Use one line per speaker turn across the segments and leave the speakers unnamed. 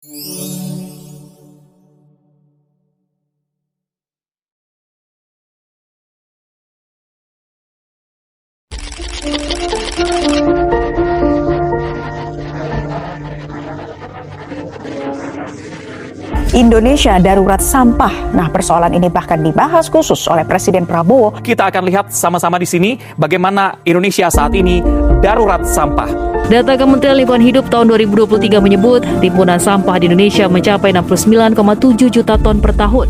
Indonesia darurat sampah. Nah, persoalan ini bahkan dibahas khusus oleh Presiden Prabowo.
Kita akan lihat sama-sama di sini bagaimana Indonesia saat ini darurat sampah.
Data Kementerian Lingkungan Hidup tahun 2023 menyebut timbunan sampah di Indonesia mencapai 69,7 juta ton per tahun.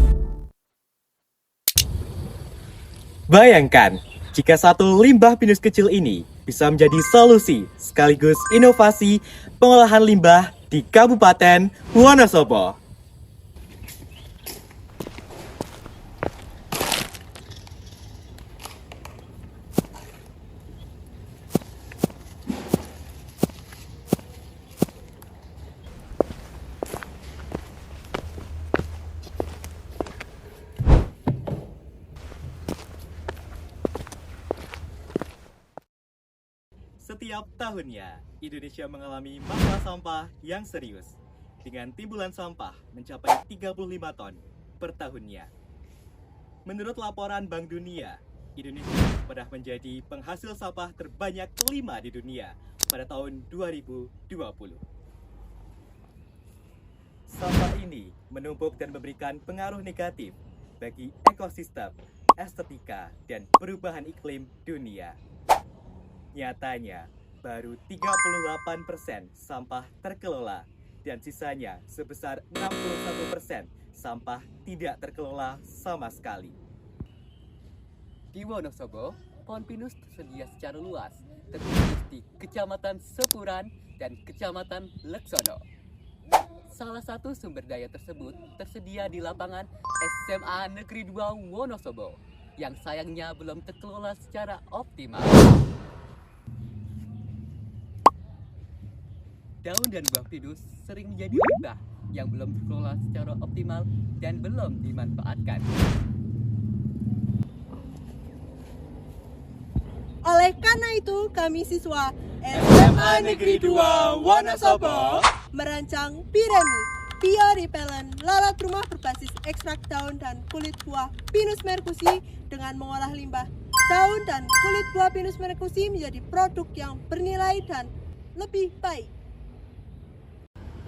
Bayangkan, jika satu limbah pinus kecil ini bisa menjadi solusi sekaligus inovasi pengolahan limbah di Kabupaten Wonosobo. Setiap tahunnya, Indonesia mengalami masalah sampah yang serius, dengan timbulan sampah mencapai 35 ton per tahunnya. Menurut laporan Bank Dunia, Indonesia pernah menjadi penghasil sampah terbanyak kelima di dunia pada tahun 2020. Sampah ini menumpuk dan memberikan pengaruh negatif bagi ekosistem, estetika, dan perubahan iklim dunia. Nyatanya, baru 38% sampah terkelola dan sisanya sebesar 61% sampah tidak terkelola sama sekali.
Di Wonosobo, pohon pinus tersedia secara luas, terkhusus di Kecamatan Sepuran dan Kecamatan Leksono. Salah satu sumber daya tersebut tersedia di lapangan SMA Negeri 2 Wonosobo, yang sayangnya belum terkelola secara optimal. Daun dan buah pinus sering menjadi limbah yang belum dikelola secara optimal dan belum dimanfaatkan.
Oleh karena itu, kami siswa SMA Negeri 2 Wonosobo merancang Biremi, Biorepellent lalat rumah berbasis ekstrak daun dan kulit buah pinus merkusi dengan mengolah limbah daun dan kulit buah pinus merkusi menjadi produk yang bernilai dan lebih baik.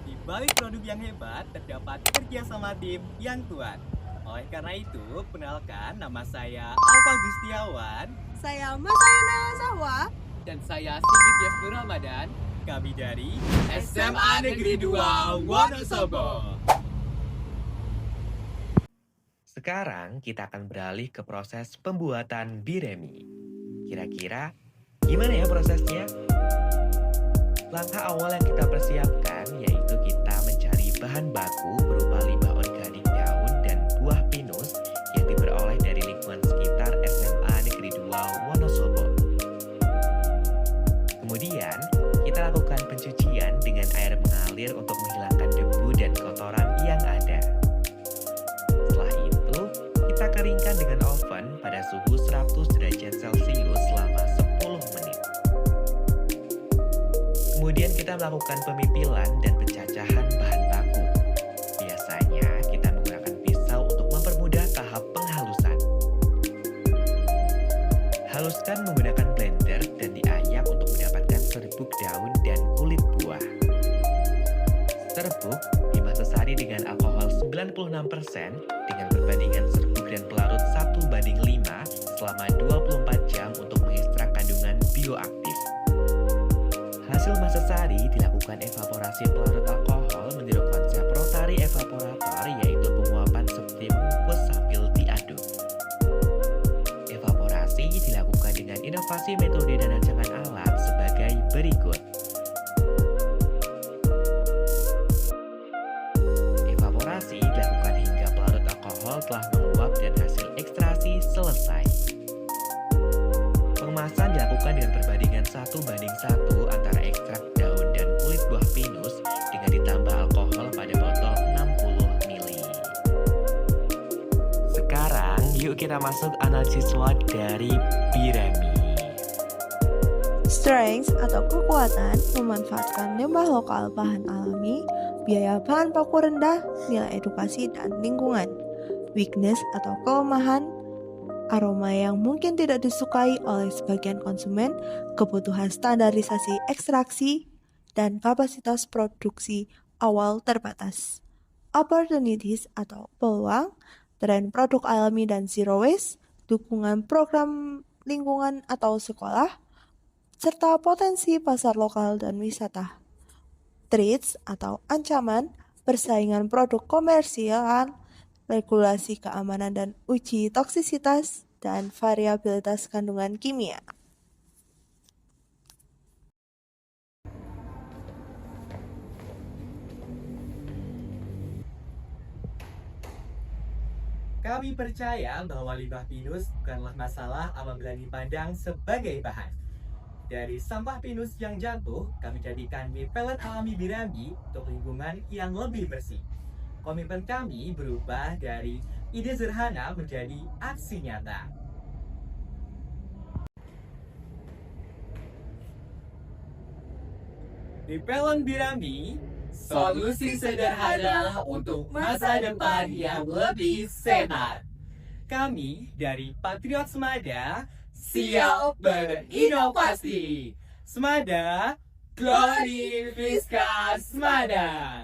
Di balik produk yang hebat terdapat kerjasama tim yang kuat. Oleh karena itu, perkenalkan nama saya Alfa Gustiawan.
Saya Masayana Sahwa.
Dan saya Sigit Yastur Ramadan.
Kami dari SMA Negeri 2 Wonosobo.
Sekarang kita akan beralih ke proses pembuatan Biremi. Kira-kira gimana ya prosesnya? Langkah awal yang kita persiapkan yaitu kita mencari bahan baku berupa limbah organik daun dan buah pinus yang diperoleh dari lingkungan sekitar SMA Negeri 2 Wonosobo. Kemudian, kita lakukan pencucian dengan air mengalir untuk menghilangkan debu dan kotoran yang ada. Setelah itu, kita keringkan dengan oven pada suhu 100 derajat Celcius selama 10 menit. Kemudian kita melakukan pemipilan dan pencacahan bahan baku. Biasanya kita menggunakan pisau untuk mempermudah tahap penghalusan. Haluskan menggunakan blender dan diayak untuk mendapatkan serbuk daun dan kulit buah. Serbuk dimasesari dengan alkohol 96% dengan perbandingan serbuk dan pelarut 1:5 selama 24 jam untuk mengekstrak kandungan bioaktif. Hasil masesari dilakukan evaporasi pelarut alkohol menurut konsep rotary evaporator, yaitu penguapan seperti mengukus sambil diaduk. Evaporasi dilakukan dengan inovasi metode dan rancangan alat sebagai berikut. Evaporasi dilakukan hingga pelarut alkohol telah menguap dan hasil ekstraksi selesai. Pengemasan dilakukan dengan perbandingan 1:1 antara ekstrak daun dan kulit buah pinus dengan ditambah alkohol pada botol 60 ml. Sekarang yuk kita masuk analisis SWOT dari Biremi.
Strength atau kekuatan memanfaatkan limbah lokal bahan alami
biaya bahan baku rendah, nilai edukasi dan lingkungan. Weakness atau kelemahan, aroma yang mungkin tidak disukai oleh sebagian konsumen, kebutuhan standarisasi ekstraksi, dan kapasitas produksi awal terbatas. Opportunities atau peluang, tren produk alami dan zero waste, dukungan program lingkungan atau sekolah, serta potensi pasar lokal dan wisata. Threats atau ancaman, persaingan produk komersial, regulasi keamanan dan uji toksisitas, dan variabilitas kandungan kimia.
Kami percaya bahwa limbah pinus bukanlah masalah apabila dipandang sebagai bahan. Dari sampah pinus yang jatuh, kami jadikan mie pellet alami Birambi untuk lingkungan yang lebih bersih. Komitmen kami berubah dari ide sederhana menjadi aksi nyata. Mie pellet Birambi, solusi sederhana untuk masa depan yang lebih sehat. Kami dari Patriot Semada siap berinovasi. Semada, Glory Visca Semada.